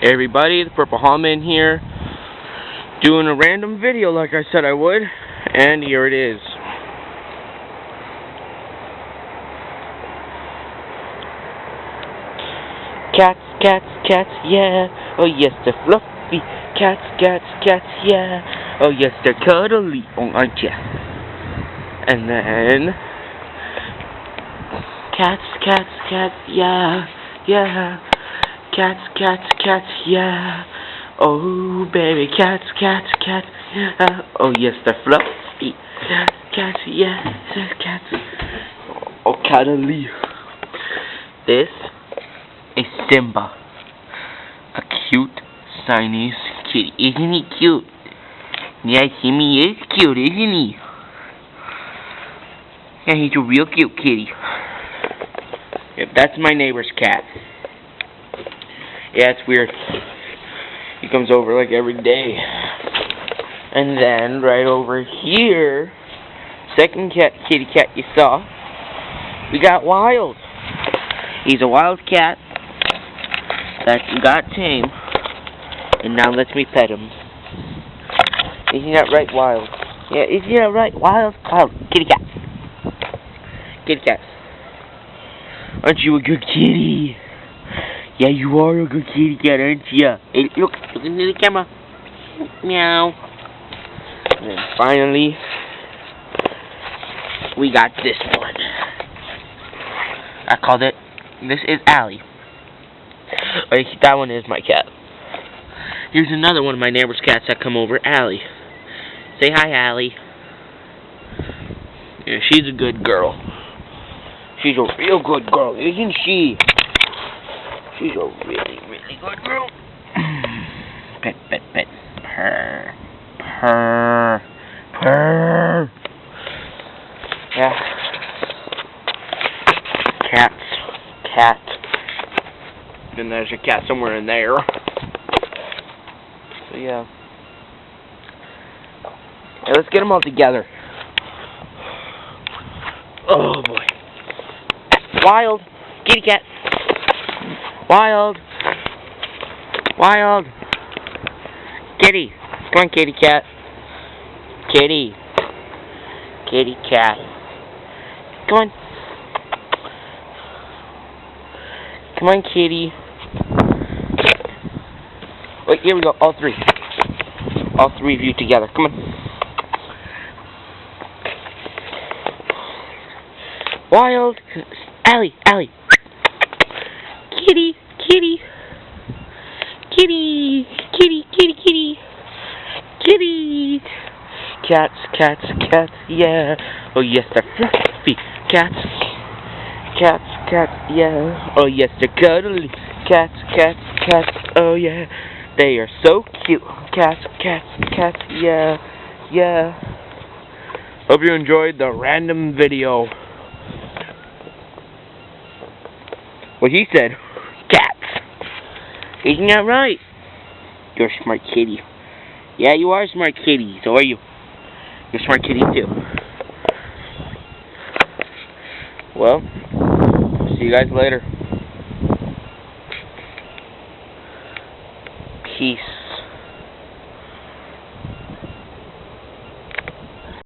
Hey everybody, the Purple Hallman here, doing a random video like I said I would, and here it is. Cats, cats, cats, yeah, oh yes, they're fluffy. Cats, cats, cats, yeah, oh yes, they're cuddly, oh aren't ya? And then, cats, cats, cats, yeah, yeah. Cats, cats, cats, yeah. Oh, baby, cats, cats, cats, yeah. Oh, yes, they're fluffy. Cats, yeah, cats. Oh, cuddly. This is Simba, a cute Siamese kitty. Isn't he cute? Yeah, Simmy is cute, isn't he? Yeah, he's a real cute kitty. Yep, that's my neighbor's cat. Yeah, it's weird. He comes over like every day. And then right over here, second kitty cat you saw, we got Wild. He's a wild cat that got tame and now lets me pet him. Isn't that right, Wild? Yeah, isn't that right, Wild? Wild, kitty cat. Kitty cat. Aren't you a good kitty? Yeah, you are a good kitty cat, aren't you? Hey, look into the camera. Meow. And then finally, we got this one. I called it, this is Allie. That one is my cat. Here's another one of my neighbor's cats that come over, Allie. Say hi, Allie. Yeah, she's a good girl. She's a real good girl, isn't she? She's a really, really good girl. Pet, pet, pet. Purr. Purr. Purr. Yeah. Cats. Cat. Then there's a cat somewhere in there. So yeah. Hey, let's get them all together. Oh boy. Wild. Kitty cat. Wild. Wild. Kitty. Come on, kitty cat. Kitty. Kitty cat. Come on. Come on, kitty. Wait, here we go. All three. All three of you together. Come on. Wild. Allie. Allie. Kitty. Kitty. Kitty. Kitty. Kitty. Kitty. Kitty. Cats. Cats. Cats. Yeah. Oh yes, they're fluffy. Cats. Cats. Cats. Yeah. Oh yes, they're cuddly. Cats. Cats. Cats. Oh yeah. They are so cute. Cats. Cats. Cats. Yeah. Yeah. Hope you enjoyed the random video. What he said, cats. Isn't that right? You're a smart kitty. Yeah, you are a smart kitty. So are you. You're a smart kitty too. Well, see you guys later. Peace.